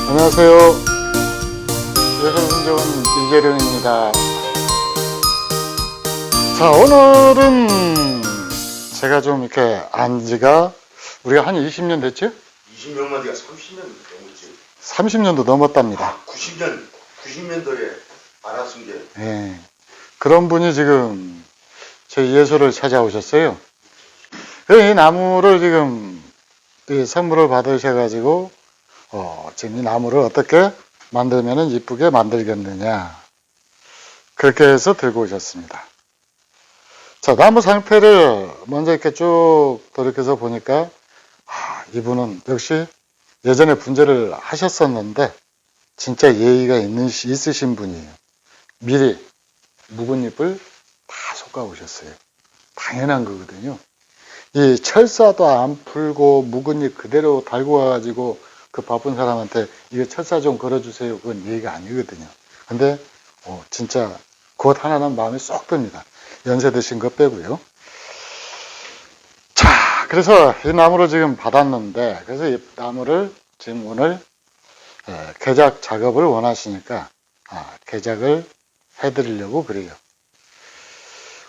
안녕하세요. 예술분석은 이재룡입니다. 자, 오늘은 제가 좀 이렇게 안 지가 우리가 한 20년 됐죠? 20년만 돼가 30년 넘었지. 30년도 넘었답니다. 90년도에 알았은 게. 예. 그런 분이 지금 저희 예술을 찾아오셨어요. 이 나무를 지금 이 선물을 받으셔가지고 지금 이 나무를 어떻게 만들면 이쁘게 만들겠느냐, 그렇게 해서 들고 오셨습니다. 자, 나무 상태를 먼저 이렇게 쭉 돌이켜서 보니까 이분은 역시 예전에 분재를 하셨었는데 진짜 예의가 있으신 분이에요. 미리 묵은 잎을 다 솎아 오셨어요. 당연한 거거든요. 이 철사도 안 풀고 묵은 잎 그대로 달고 와가지고 그 바쁜 사람한테 이거 철사 좀 걸어주세요, 그건 예의가 아니거든요. 근데 진짜 그것 하나는 마음에 쏙 듭니다. 연세 드신 것 빼고요. 자, 그래서 이 나무를 지금 받았는데, 그래서 이 나무를 지금 오늘 개작 작업을 원하시니까 개작을 해드리려고 그래요.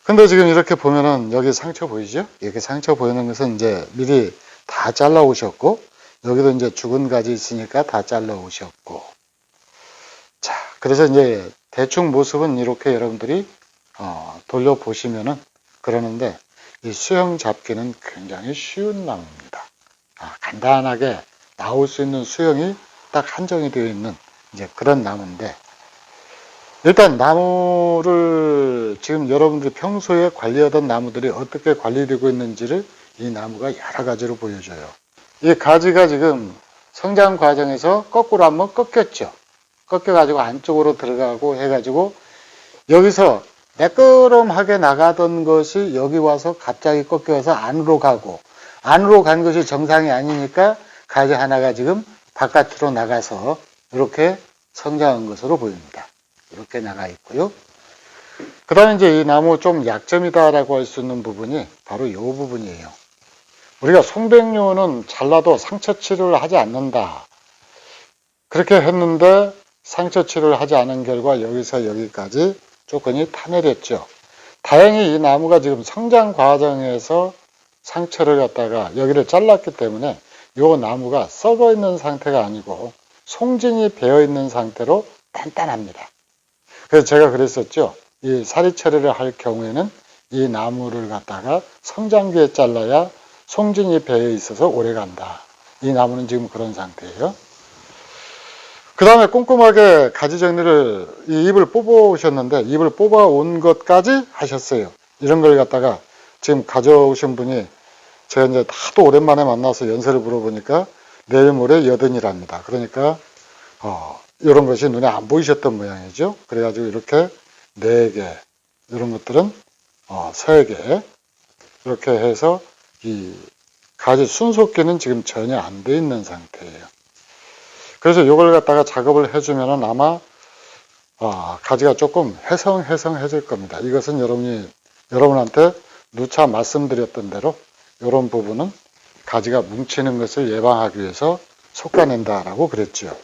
근데 지금 이렇게 보면은 여기 상처 보이죠? 이렇게 상처 보이는 것은 이제 미리 다 잘라 오셨고, 여기도 이제 죽은 가지 있으니까 다 잘라 오셨고. 자, 그래서 이제 대충 모습은 이렇게 여러분들이 돌려보시면은 그러는데, 이 수형 잡기는 굉장히 쉬운 나무입니다. 간단하게 나올 수 있는 수형이 딱 한정이 되어 있는 이제 그런 나무인데, 일단 나무를 지금 여러분들이 평소에 관리하던 나무들이 어떻게 관리되고 있는지를 이 나무가 여러 가지로 보여줘요. 이 가지가 지금 성장 과정에서 거꾸로 한번 꺾였죠. 꺾여가지고 안쪽으로 들어가고 해가지고 여기서 매끄럼하게 나가던 것이 여기 와서 갑자기 꺾여서 안으로 가고, 안으로 간 것이 정상이 아니니까 가지 하나가 지금 바깥으로 나가서 이렇게 성장한 것으로 보입니다. 이렇게 나가 있고요. 그 다음에 이제 이 나무 좀 약점이다라고 할 수 있는 부분이 바로 이 부분이에요. 우리가 송백류는 잘라도 상처 치료를 하지 않는다, 그렇게 했는데 상처 치료를 하지 않은 결과 여기서 여기까지 조건이 타내렸죠. 다행히 이 나무가 지금 성장 과정에서 상처를 갖다가 여기를 잘랐기 때문에 이 나무가 썩어 있는 상태가 아니고 송진이 배어 있는 상태로 단단합니다. 그래서 제가 그랬었죠. 이 사리 처리를 할 경우에는 이 나무를 갖다가 성장기에 잘라야 송진이 배어 있어서 오래 간다. 이 나무는 지금 그런 상태예요. 그 다음에 꼼꼼하게 가지 정리를, 이 잎을 뽑아 오셨는데 잎을 뽑아 온 것까지 하셨어요. 이런 걸 갖다가 지금 가져오신 분이 제가 이제 하도 오랜만에 만나서 연세를 물어보니까 내일 모레 80이랍니다. 그러니까 이런 것이 눈에 안 보이셨던 모양이죠. 그래가지고 이렇게 4개, 이런 것들은 3개, 이렇게 해서 이 가지 순속기는 지금 전혀 안 돼 있는 상태예요. 그래서 이걸 갖다가 작업을 해주면은 아마 가지가 조금 해성해질 겁니다. 이것은 여러분한테 누차 말씀드렸던 대로 이런 부분은 가지가 뭉치는 것을 예방하기 위해서 솎아낸다라고 그랬죠.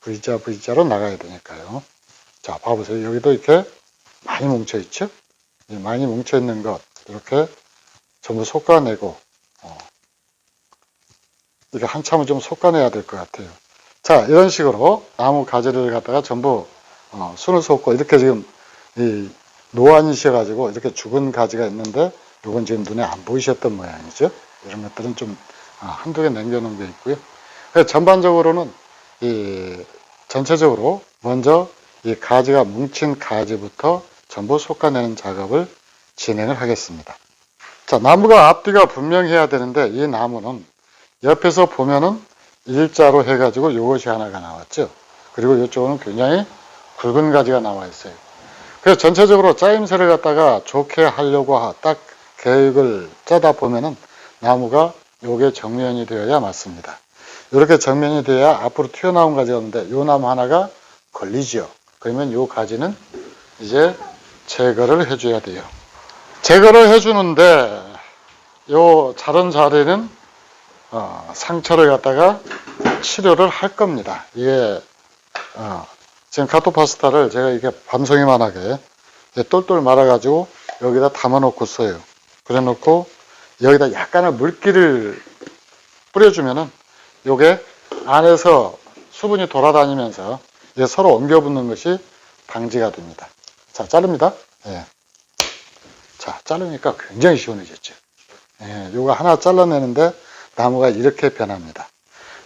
V자로 나가야 되니까요. 자, 봐보세요. 여기도 이렇게 많이 뭉쳐있죠? 많이 뭉쳐있는 것, 이렇게 전부 솎아내고, 이렇게 한참을 좀 솎아내야 될 것 같아요. 자, 이런 식으로 나무 가지를 갖다가 전부 손을 쏟고, 이렇게 지금 노안이셔가지고 이렇게 죽은 가지가 있는데, 이건 지금 눈에 안 보이셨던 모양이죠? 이런 것들은 좀 한두 개 남겨놓은 게 있고요. 그래서 전반적으로는 전체적으로 먼저 이 가지가 뭉친 가지부터 전부 솎아내는 작업을 진행을 하겠습니다. 자, 나무가 앞뒤가 분명해야 되는데 이 나무는 옆에서 보면은 일자로 해가지고 이것이 하나가 나왔죠. 그리고 이쪽은 굉장히 굵은 가지가 나와 있어요. 그래서 전체적으로 짜임새를 갖다가 좋게 하려고 딱 계획을 짜다 보면은 나무가 요게 정면이 되어야 맞습니다. 이렇게 정면이 돼야 앞으로 튀어나온 가지가 있는데 이 나무 하나가 걸리죠. 그러면 이 가지는 이제 제거를 해줘야 돼요. 제거를 해주는데 요 자른 자리는 상처를 갖다가 치료를 할 겁니다. 이게 지금 카토 파스타를 제가 이렇게 밤송이만하게 똘똘 말아가지고 여기다 담아놓고 써요. 그래놓고 여기다 약간의 물기를 뿌려주면은 요게 안에서 수분이 돌아다니면서 이게 서로 엉겨붙는 것이 방지가 됩니다. 자, 자릅니다. 예. 자, 자르니까 굉장히 시원해졌죠. 예, 요거 하나 잘라내는데 나무가 이렇게 변합니다.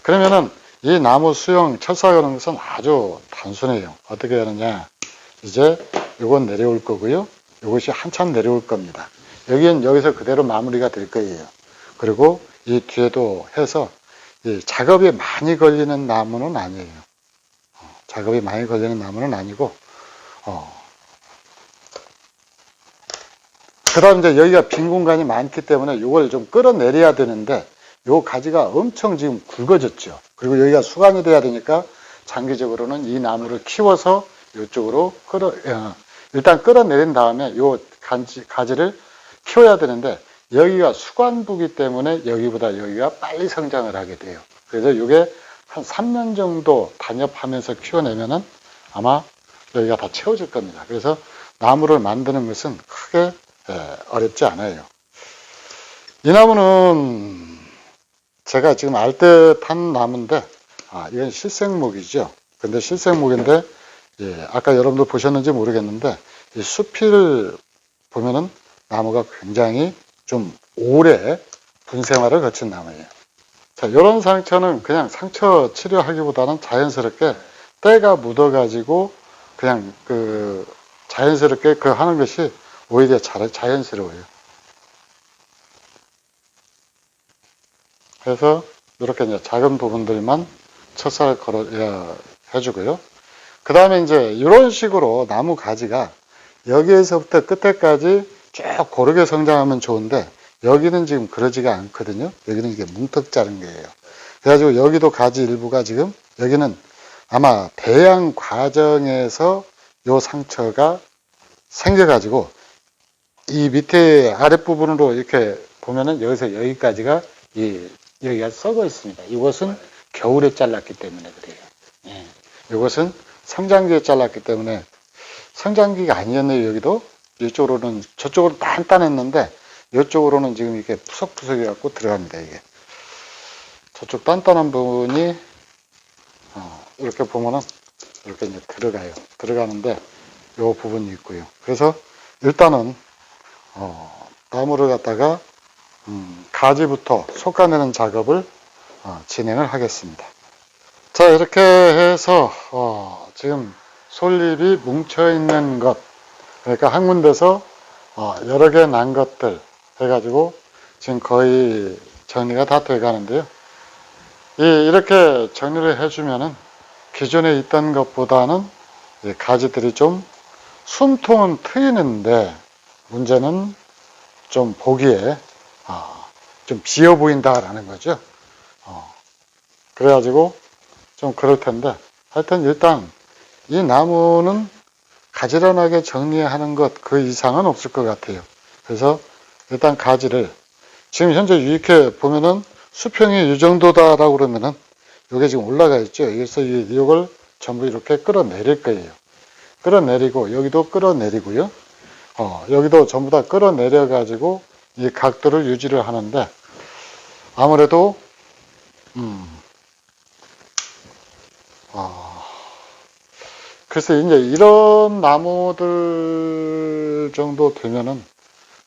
그러면은 이 나무 수영 철사하는 것은 아주 단순해요. 어떻게 하느냐. 이제 요건 내려올 거고요. 요것이 한참 내려올 겁니다. 여기는 여기서 그대로 마무리가 될 거예요. 그리고 이 뒤에도 해서 이 작업이 많이 걸리는 나무는 아니에요. 작업이 많이 걸리는 나무는 아니고, 그 다음 이제 여기가 빈 공간이 많기 때문에 이걸 좀 끌어내려야 되는데, 요 가지가 엄청 지금 굵어졌죠. 그리고 여기가 수간이 돼야 되니까 장기적으로는 이 나무를 키워서 이쪽으로 일단 끌어내린 다음에 요 가지를 키워야 되는데, 여기가 수관부기 때문에 여기보다 여기가 빨리 성장을 하게 돼요. 그래서 이게 한 3년 정도 단엽하면서 키워내면은 아마 여기가 다 채워질 겁니다. 그래서 나무를 만드는 것은 크게 어렵지 않아요. 이 나무는 제가 지금 알듯한 나무인데, 이건 실생목이죠. 근데 실생목인데, 아까 여러분들 보셨는지 모르겠는데, 이 수필을 보면은 나무가 굉장히 좀 오래 분생화를 거친 나무예요. 자, 이런 상처는 그냥 상처 치료하기보다는 자연스럽게 때가 묻어가지고 그냥 자연스럽게 하는 것이 오히려 자연스러워요. 그래서 이렇게 이제 작은 부분들만 철사를 해주고요. 그 다음에 이제 이런 식으로 나무 가지가 여기에서부터 끝에까지 쭉 고르게 성장하면 좋은데, 여기는 지금 그러지가 않거든요. 여기는 이게 뭉턱 자른 거예요. 그래가지고 여기도 가지 일부가 지금, 여기는 아마 배양 과정에서 요 상처가 생겨가지고, 이 밑에 아랫부분으로 이렇게 보면은 여기서 여기까지가 여기가 썩어 있습니다. 이것은 겨울에 잘랐기 때문에 그래요. 예. 이것은 성장기에 잘랐기 때문에, 성장기가 아니었네요. 여기도 이쪽으로는, 저쪽으로 단단했는데 이쪽으로는 지금 이렇게 푸석푸석해 갖고 들어갑니다. 이게 저쪽 단단한 부분이 이렇게 보면은 이렇게 이제 들어가는데 이 부분이 있고요. 그래서 일단은 나무를 갖다가 가지부터 솎아내는 작업을 진행을 하겠습니다. 자, 이렇게 해서 지금 솔잎이 뭉쳐있는 것, 그러니까 한 군데서 여러 개 난 것들 해가지고 지금 거의 정리가 다 돼 가는데요. 이렇게 정리를 해주면은 기존에 있던 것보다는 가지들이 좀 숨통은 트이는데, 문제는 좀 보기에 좀 비어 보인다라는 거죠. 그래가지고 좀 그럴 텐데, 하여튼 일단 이 나무는 가지런하게 정리하는 것 그 이상은 없을 것 같아요. 그래서 일단 가지를 지금 현재 이렇게 보면은 수평이 이 정도다라고 그러면은 이게 지금 올라가 있죠. 그래서 이걸 전부 이렇게 끌어내릴 거예요. 끌어내리고 여기도 끌어내리고요. 여기도 전부 다 끌어내려 가지고 이 각도를 유지를 하는데, 아무래도 글쎄 이제 이런 나무들 정도 되면은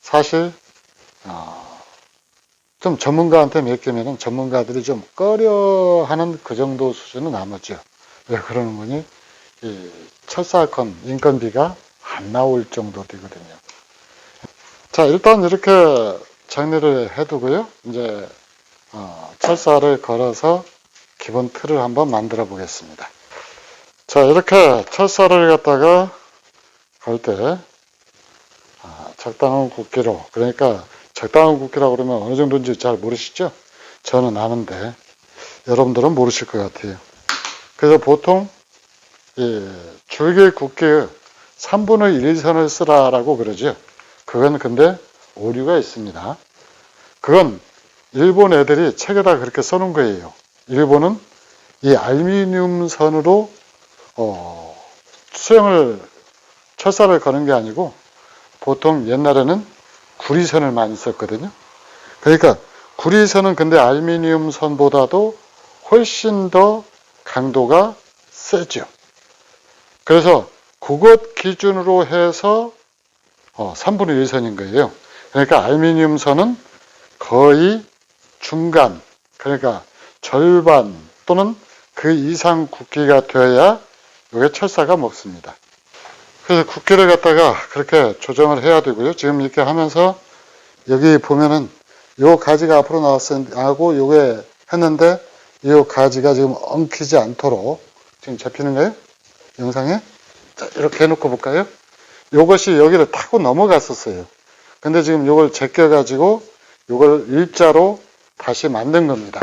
사실 좀 전문가한테 맡기면은 전문가들이 좀 꺼려하는 그 정도 수준은 남았죠. 왜 그러는 거니? 이 철사건 인건비가 안 나올 정도 되거든요. 자, 일단 이렇게 정리를 해두고요. 이제 철사를 걸어서 기본 틀을 한번 만들어 보겠습니다. 자, 이렇게 철사를 갖다가 걸 때 적당한 굵기로, 그러니까 적당한 굵기라고 그러면 어느 정도인지 잘 모르시죠? 저는 아는데 여러분들은 모르실 것 같아요. 그래서 보통 이 줄기 굵기의 3분의 1선을 쓰라라고 그러죠. 그건 근데 오류가 있습니다. 그건 일본 애들이 책에다 그렇게 써놓은 거예요. 일본은 이 알루미늄 선으로 수영을 철사를 거는 게 아니고 보통 옛날에는 구리선을 많이 썼거든요. 그러니까 구리선은 근데 알루미늄 선보다도 훨씬 더 강도가 세죠. 그래서 그것 기준으로 해서 3분의 1선인 거예요. 그러니까 알루미늄 선은 거의 중간, 그러니까 절반 또는 그 이상 굵기가 되어야 이게 철사가 먹습니다. 그래서 굵기를 갖다가 그렇게 조정을 해야 되고요. 지금 이렇게 하면서 여기 보면은 요 가지가 앞으로 나왔고 요게 했는데 요 가지가 지금 엉키지 않도록 지금 잡히는 거예요? 영상에? 자, 이렇게 해놓고 볼까요? 요것이 여기를 타고 넘어갔었어요. 근데 지금 요걸 제껴가지고 요걸 일자로 다시 만든 겁니다.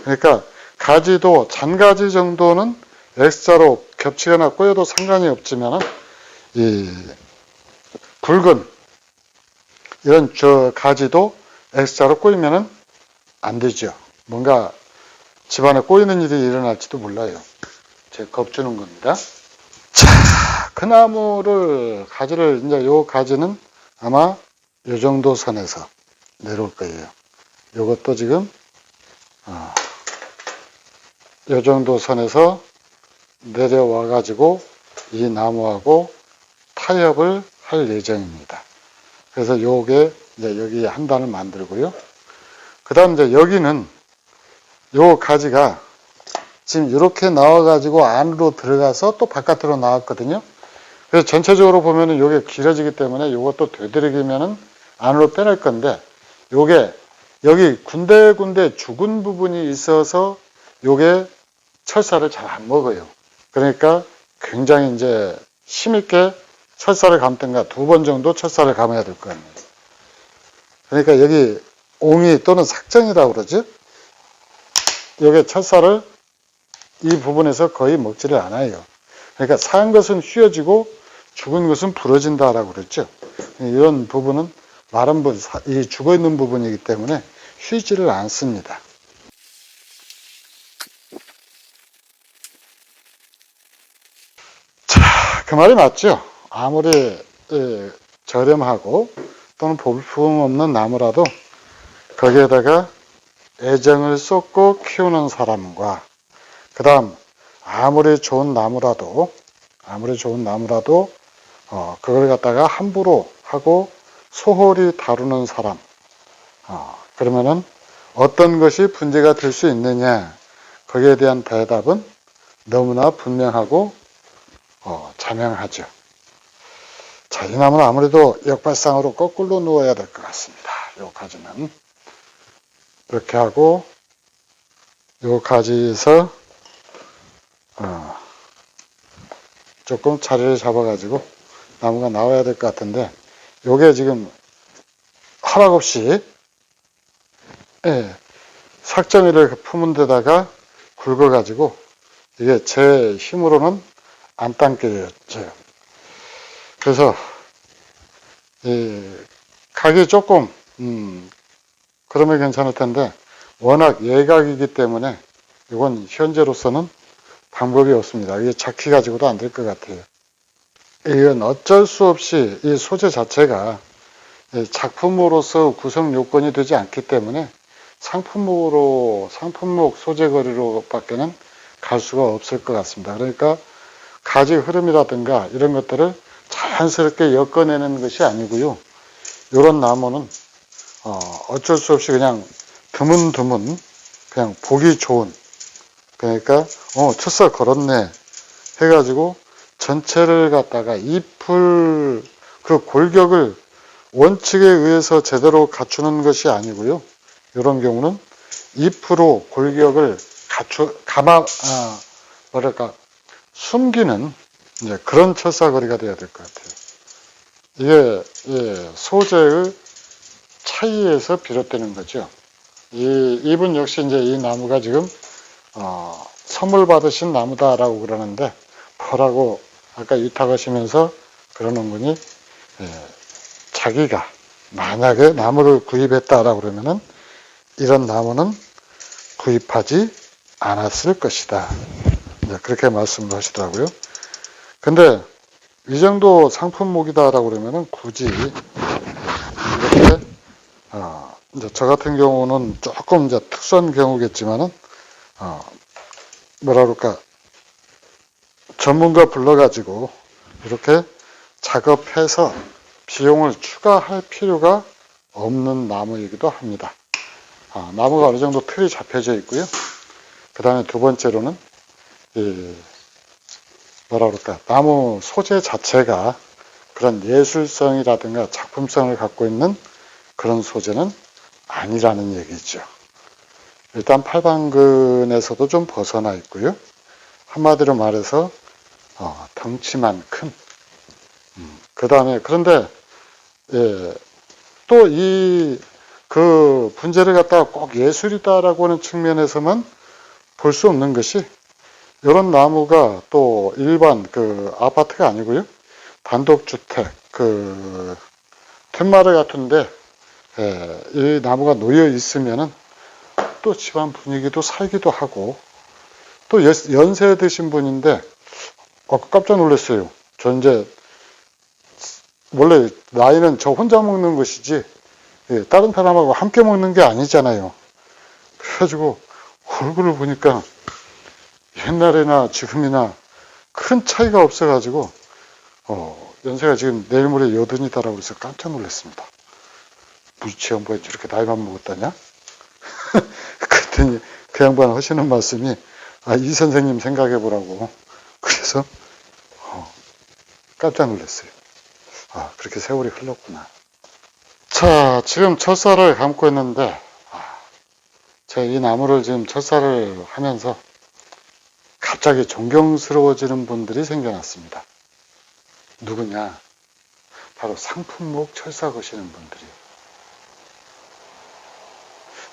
그러니까 가지도 잔가지 정도는 X자로 겹치거나 꼬여도 상관이 없지만 이 굵은 이런 가지도 X자로 꼬이면은 안 되죠. 뭔가 집안에 꼬이는 일이 일어날지도 몰라요. 제가 겁주는 겁니다. 자, 그 나무를 가지를 이제 요 가지는 아마 요 정도 선에서 내려올 거예요. 요것도 지금 요 정도 선에서 내려와 가지고 이 나무하고 타협을 할 예정입니다. 그래서 요게 이제 여기 한 단을 만들고요. 그 다음 이제 여기는 요 가지가 지금 이렇게 나와 가지고 안으로 들어가서 또 바깥으로 나왔거든요. 그래서 전체적으로 보면은 요게 길어지기 때문에 요것도 되도록이면은 안으로 빼낼 건데 요게 여기 군데군데 죽은 부분이 있어서 요게 철사를 잘 안 먹어요. 그러니까 굉장히 이제 힘있게 철사를 감든가 2번 정도 철사를 감아야 될 거 아니에요. 그러니까 여기 옹이 또는 삭정이라고 그러죠. 요게 철사를 이 부분에서 거의 먹지를 않아요. 그러니까 산 것은 휘어지고 죽은 것은 부러진다라고 그랬죠. 이런 부분은 마른 부분, 이 죽어 있는 부분이기 때문에 휘지를 않습니다. 자, 그 말이 맞죠? 아무리 저렴하고 또는 볼품 없는 나무라도 거기에다가 애정을 쏟고 키우는 사람과 그 다음 아무리 좋은 나무라도 그걸 갖다가 함부로 하고 소홀히 다루는 사람 그러면은 어떤 것이 문제가 될 수 있느냐 거기에 대한 대답은 너무나 분명하고 자명하죠. 자, 이 나무는 아무래도 역발상으로 거꾸로 누워야 될 것 같습니다. 요 가지는 이렇게 하고 요 가지에서 조금 자리를 잡아가지고 나무가 나와야 될 것 같은데 요게 지금 허락 없이 삭정이를 품은 데다가 굵어가지고 이게 제 힘으로는 안 당겨져요. 그래서 이 각이 조금 그러면 괜찮을 텐데 워낙 예각이기 때문에 이건 현재로서는 방법이 없습니다. 이게 작히 가지고도 안 될 것 같아요. 이건 어쩔 수 없이 이 소재 자체가 작품으로서 구성 요건이 되지 않기 때문에 상품목 소재거리로 밖에는 갈 수가 없을 것 같습니다. 그러니까 가지 흐름이라든가 이런 것들을 자연스럽게 엮어내는 것이 아니고요. 이런 나무는 어쩔 수 없이 그냥 드문드문 그냥 보기 좋은 그러니까 철사 걸었네 해가지고 전체를 갖다가 잎을 그 골격을 원칙에 의해서 제대로 갖추는 것이 아니고요. 이런 경우는 잎으로 골격을 숨기는 이제 그런 철사거리가 돼야 될 것 같아요. 이게 소재의 차이에서 비롯되는 거죠. 이 잎은 역시 이제 이 나무가 지금 선물 받으신 나무다라고 그러는데 뭐라고 아까 위탁하시면서 그러는 분이 자기가 만약에 나무를 구입했다라고 그러면은 이런 나무는 구입하지 않았을 것이다. 이제 그렇게 말씀을 하시더라고요. 근데 이 정도 상품목이다라고 그러면은 굳이 이렇게 이제 저 같은 경우는 조금 이제 특수한 경우겠지만은 뭐라 그럴까, 전문가 불러가지고 이렇게 작업해서 비용을 추가할 필요가 없는 나무이기도 합니다. 나무가 어느 정도 틀이 잡혀져 있고요. 그 다음에 두 번째로는 뭐라 그럴까, 나무 소재 자체가 그런 예술성이라든가 작품성을 갖고 있는 그런 소재는 아니라는 얘기죠. 일단 팔방근에서도 좀 벗어나 있고요. 한마디로 말해서 덩치만 큰. 그 다음에 그런데 또 그 분재를 갖다가 꼭 예술이다라고 하는 측면에서만 볼 수 없는 것이, 이런 나무가 또 일반 그 아파트가 아니고요, 단독주택 그 툇마루 같은데 이 나무가 놓여 있으면은 또 집안 분위기도 살기도 하고, 또 연세 드신 분인데 깜짝 놀랐어요. 저 이제 원래 나이는 저 혼자 먹는 것이지 다른 사람하고 함께 먹는 게 아니잖아요. 그래가지고 얼굴을 보니까 옛날이나 지금이나 큰 차이가 없어가지고 연세가 지금 내일 모레 80이다라고 해서 깜짝 놀랐습니다. 무지치한 뭐야 저렇게 나이만 먹었다냐? 그랬더니 그 양반 하시는 말씀이 이 선생님 생각해 보라고. 그래서 깜짝 놀랐어요. 그렇게 세월이 흘렀구나. 자, 지금 철사를 감고 있는데 제가 이 나무를 지금 철사를 하면서 갑자기 존경스러워지는 분들이 생겨났습니다. 누구냐? 바로 상품목 철사 거시는 분들이에요.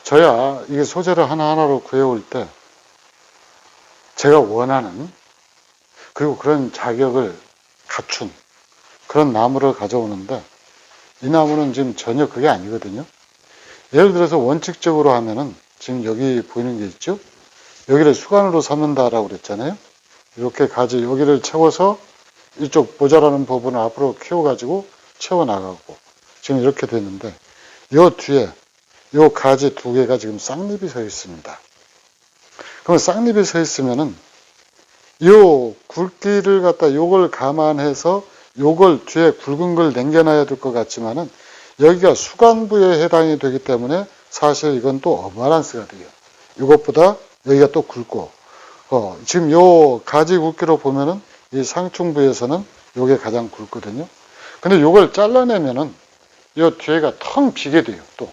저야 이게 소재를 하나하나로 구해올 때 제가 원하는, 그리고 그런 자격을 갖춘 그런 나무를 가져오는데, 이 나무는 지금 전혀 그게 아니거든요. 예를 들어서 원칙적으로 하면은 지금 여기 보이는 게 있죠? 여기를 수간으로 삼는다라고 그랬잖아요. 이렇게 가지 여기를 채워서 이쪽 모자라는 부분을 앞으로 키워가지고 채워나가고, 지금 이렇게 됐는데, 요 뒤에 요 가지 두 개가 지금 쌍립이 서 있습니다. 그럼 쌍립이 서 있으면은 요 굵기를 갖다 요걸 감안해서 요걸 뒤에 굵은 걸 남겨놔야 될 것 같지만은 여기가 수간부에 해당이 되기 때문에 사실 이건 또 어바란스가 돼요. 이것보다 여기가 또 굵고, 지금 요 가지 굵기로 보면은 이 상충부에서는 요게 가장 굵거든요. 근데 요걸 잘라내면은 요 뒤에가 텅 비게 돼요, 또.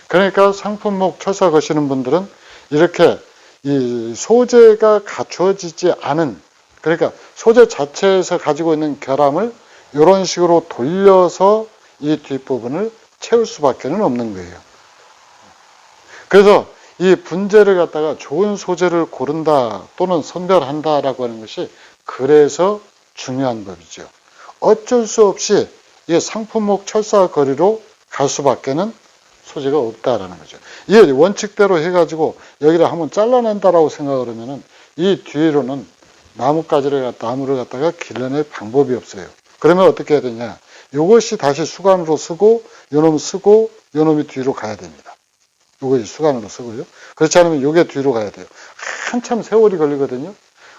그러니까 상품목 철사 거시는 분들은 이렇게 이 소재가 갖춰지지 않은, 그러니까 소재 자체에서 가지고 있는 결함을 이런 식으로 돌려서 이 뒷부분을 채울 수밖에 없는 거예요. 그래서 이 분재를 갖다가 좋은 소재를 고른다 또는 선별한다라고 하는 것이 그래서 중요한 법이죠. 어쩔 수 없이 이 상품목 철사 거리로 갈 수밖에는 소재가 없다라는 거죠. 이 원칙대로 해가지고 여기를 한번 잘라낸다라고 생각을 하면은 이 뒤로는 나무를 갖다가 길러낼 방법이 없어요. 그러면 어떻게 해야 되냐? 이것이 다시 수간으로 쓰고, 요놈 쓰고, 요놈이 뒤로 가야 됩니다. 요것이 수간으로 쓰고요. 그렇지 않으면 요게 뒤로 가야 돼요. 한참 세월이 걸리거든요.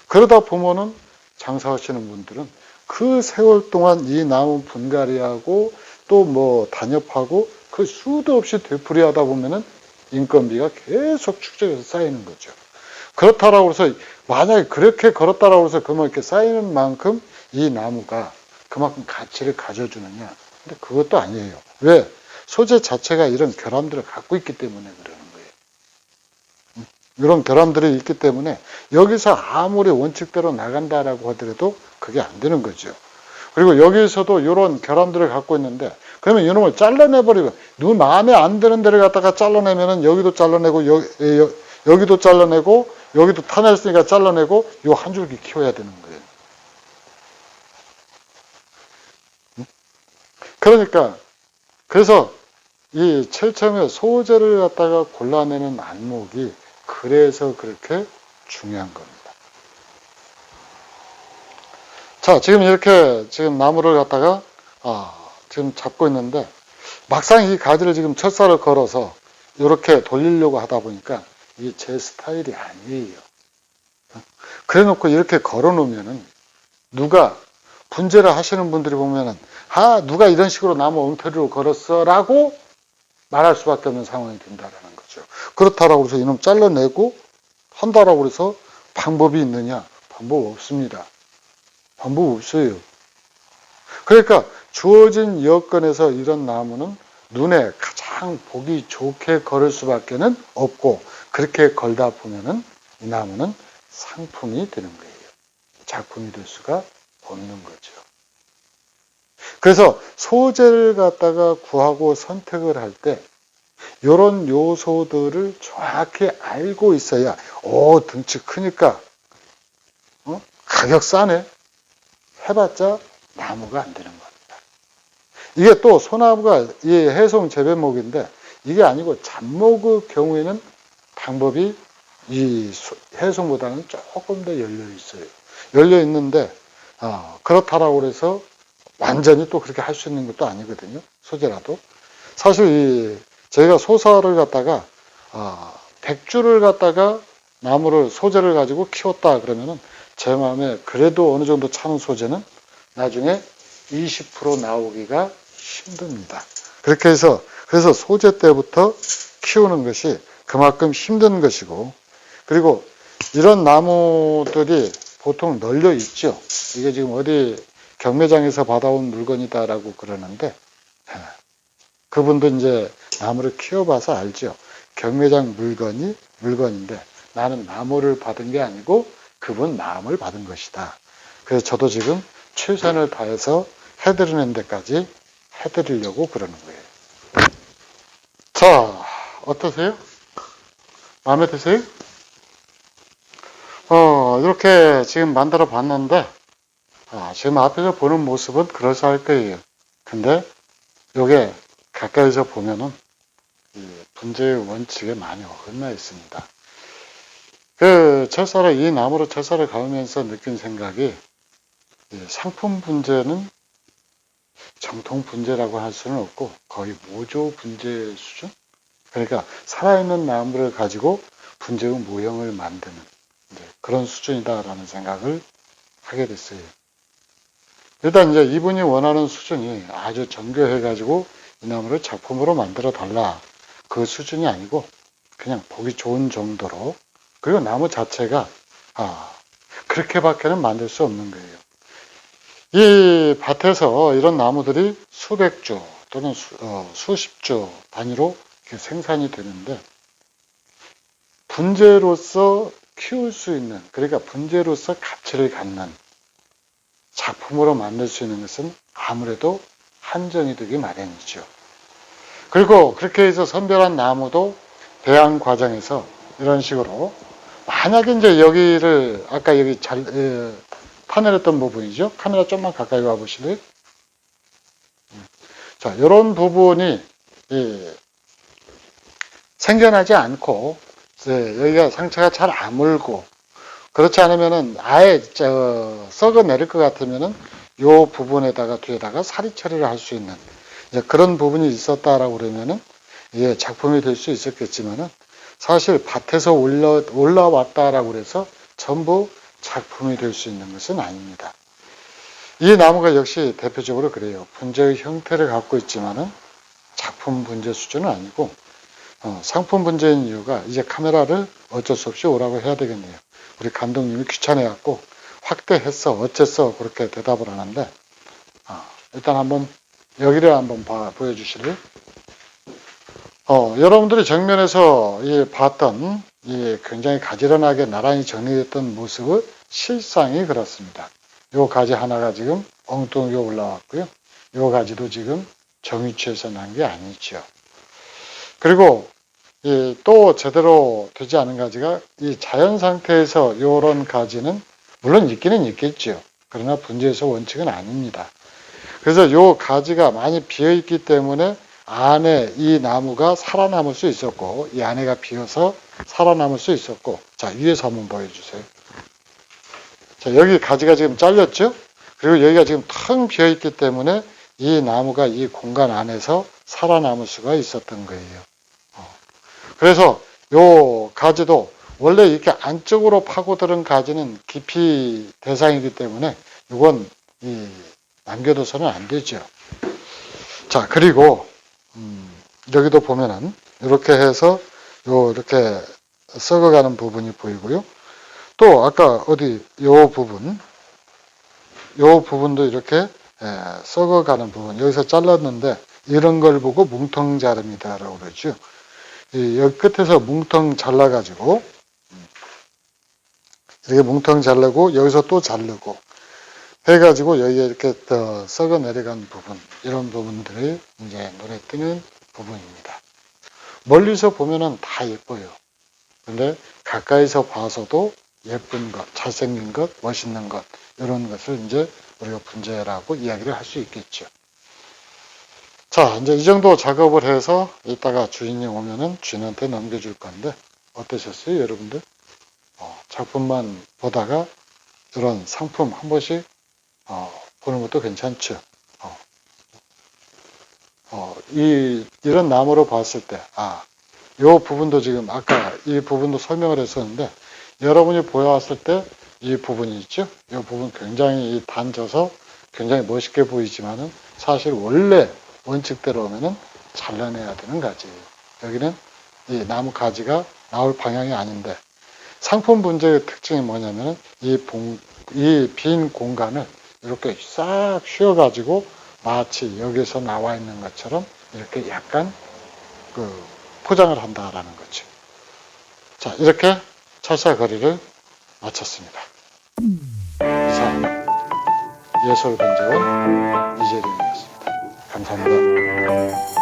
그러다 보면은 장사하시는 분들은 그 세월 동안 이 나무 분갈이하고 또 뭐 단엽하고 그 수도 없이 되풀이하다 보면은 인건비가 계속 축적해서 쌓이는 거죠. 그렇다라고 해서 만약에 그렇게 걸었다라고 해서 그만 이렇게 쌓이는 만큼 이 나무가 그만큼 가치를 가져주느냐? 근데 그것도 아니에요. 왜? 소재 자체가 이런 결함들을 갖고 있기 때문에 그러는 거예요. 이런 결함들이 있기 때문에 여기서 아무리 원칙대로 나간다라고 하더라도 그게 안 되는 거죠. 그리고 여기서도 이런 결함들을 갖고 있는데, 그러면 이놈을 잘라내버리고, 누구 마음에 안 드는 데를 갖다가 잘라내면은 여기도 잘라내고, 여기도 잘라내고, 여기도 타냈으니까 잘라내고, 요 한 줄기 키워야 되는 거예요. 그러니까, 그래서 이 철첨의 소재를 갖다가 골라내는 안목이 그래서 그렇게 중요한 겁니다. 자, 지금 이렇게 지금 나무를 갖다가 지금 잡고 있는데 막상 이 가지를 지금 철사를 걸어서 이렇게 돌리려고 하다 보니까 이게 제 스타일이 아니에요. 그래 놓고 이렇게 걸어 놓으면은 누가 분재를 하시는 분들이 보면은 누가 이런 식으로 나무 엉터리로 걸었어 라고 말할 수밖에 없는 상황이 된다라는 거죠. 그렇다라고 해서 이놈 잘라내고 한다라고 해서 방법이 있느냐? 방법 없습니다. 방법 없어요. 그러니까 주어진 여건에서 이런 나무는 눈에 가장 보기 좋게 걸을 수밖에는 없고 그렇게 걸다 보면은 이 나무는 상품이 되는 거예요. 작품이 될 수가 없는 거죠. 그래서 소재를 갖다가 구하고 선택을 할 때 이런 요소들을 정확히 알고 있어야 등치 크니까 가격 싸네 해봤자 나무가 안 되는 겁니다. 이게 또 소나무가 이 해송 재배목인데 이게 아니고 잡목의 경우에는 방법이 이 해송보다는 조금 더 열려 있어요. 열려 있는데 그렇다라고 해서 완전히 또 그렇게 할 수 있는 것도 아니거든요. 소재라도. 사실 저희가 소사를 갖다가 100주를 갖다가 나무를 소재를 가지고 키웠다 그러면은 제 마음에 그래도 어느 정도 차는 소재는 나중에 20% 나오기가 힘듭니다. 그렇게 해서 그래서 소재 때부터 키우는 것이 그만큼 힘든 것이고 그리고 이런 나무들이 보통 널려 있죠. 이게 지금 어디 경매장에서 받아온 물건이다라고 그러는데 그분도 이제 나무를 키워봐서 알죠. 경매장 물건이 물건인데 나는 나무를 받은 게 아니고 그분 마음을 받은 것이다. 그래서 저도 지금 최선을 다해서 해드리는 데까지 해드리려고 그러는 거예요. 자, 어떠세요? 마음에 드세요? 이렇게 지금 만들어 봤는데 지금 앞에서 보는 모습은 그럴싸할 거예요. 근데 요게 가까이서 보면은 이 분재의 원칙에 많이 어긋나 있습니다. 이 나무로 철사를 가으면서 느낀 생각이 상품 분재는 정통 분재라고 할 수는 없고 거의 모조 분재 수준? 그러니까 살아있는 나무를 가지고 분재의 모형을 만드는 그런 수준이다라는 생각을 하게 됐어요. 일단 이제 이분이 원하는 수준이 아주 정교해가지고 이 나무를 작품으로 만들어 달라. 그 수준이 아니고 그냥 보기 좋은 정도로 그리고 나무 자체가 그렇게밖에는 만들 수 없는 거예요. 이 밭에서 이런 나무들이 수백 주 또는 수십 주 단위로 생산이 되는데 분재로서 키울 수 있는 그러니까 분재로서 가치를 갖는 작품으로 만들 수 있는 것은 아무래도 한정이 되기 마련이죠. 그리고 그렇게 해서 선별한 나무도 배양 과정에서 이런 식으로 만약에 이제 여기를 아까 여기 파내렸던 부분이죠. 카메라 좀만 가까이 와 보실래요? 자, 이런 부분이 생겨나지 않고 여기가 상처가 잘 아물고 그렇지 않으면은 아예 썩어내릴 것 같으면은 요 부분에다가 뒤에다가 사리 처리를 할 수 있는 이제 그런 부분이 있었다라고 그러면은 작품이 될 수 있었겠지만은 사실 밭에서 올라왔다라고 그래서 전부 작품이 될 수 있는 것은 아닙니다. 이 나무가 역시 대표적으로 그래요. 분재의 형태를 갖고 있지만은 작품 분재 수준은 아니고 상품 분재인 이유가 이제 카메라를 어쩔 수 없이 오라고 해야 되겠네요. 우리 감독님이 귀찮아갖고 확대했어 어쨌어 그렇게 대답을 하는데 일단 한번 여기를 한번 보여주실래요? 여러분들이 정면에서 봤던 굉장히 가지런하게 나란히 정리됐던 모습의 실상이 그렇습니다. 요 가지 하나가 지금 엉뚱하게 올라왔고요. 요 가지도 지금 정위치에서 난 게 아니죠. 그리고 또 제대로 되지 않은 가지가 이 자연 상태에서 요런 가지는 물론 있기는 있겠죠. 그러나 분재에서 원칙은 아닙니다. 그래서 요 가지가 많이 비어 있기 때문에 안에 이 나무가 살아남을 수 있었고, 이 안에가 비어서 살아남을 수 있었고, 자, 위에서 한번 보여주세요. 자, 여기 가지가 지금 잘렸죠? 그리고 여기가 지금 텅 비어있기 때문에 이 나무가 이 공간 안에서 살아남을 수가 있었던 거예요. 그래서 요 가지도 원래 이렇게 안쪽으로 파고드는 가지는 기피 대상이기 때문에 이건 남겨둬서는 안 되죠. 자, 그리고 여기도 보면은 이렇게 해서 이렇게 썩어가는 부분이 보이고요. 또 아까 어디 요 부분도 이렇게 썩어가는 부분, 여기서 잘랐는데 이런 걸 보고 뭉텅자름이다라고 그러죠. 여기 끝에서 뭉텅 잘라가지고 이렇게 뭉텅 자르고 여기서 또 자르고 해가지고 여기에 이렇게 더 썩어 내려간 부분, 이런 부분들이 이제 눈에 띄는 부분입니다. 멀리서 보면은 다 예뻐요. 근데 가까이서 봐서도 예쁜 것, 잘생긴 것, 멋있는 것, 이런 것을 이제 우리가 분재라고 이야기를 할 수 있겠죠. 자, 이제 이 정도 작업을 해서 이따가 주인이 오면은 주인한테 넘겨줄 건데, 어떠셨어요, 여러분들? 작품만 보다가 이런 상품 한 번씩 보는 것도 괜찮죠. 이런 나무로 봤을 때, 이 부분도 지금 아까 이 부분도 설명을 했었는데, 여러분이 보여왔을 때 이 부분이 있죠? 이 부분 굉장히 단져서 굉장히 멋있게 보이지만은 사실 원래 원칙대로 오면은 잘라내야 되는 가지예요. 여기는 이 나무 가지가 나올 방향이 아닌데, 상품 분재의 특징이 뭐냐면 이 빈 공간을 이렇게 싹 휘어가지고 마치 여기서 나와 있는 것처럼 이렇게 약간 포장을 한다라는 거죠. 자, 이렇게 철사거리를 마쳤습니다. 이상 예술분재원 이재룡이었습니다. 감사합니다.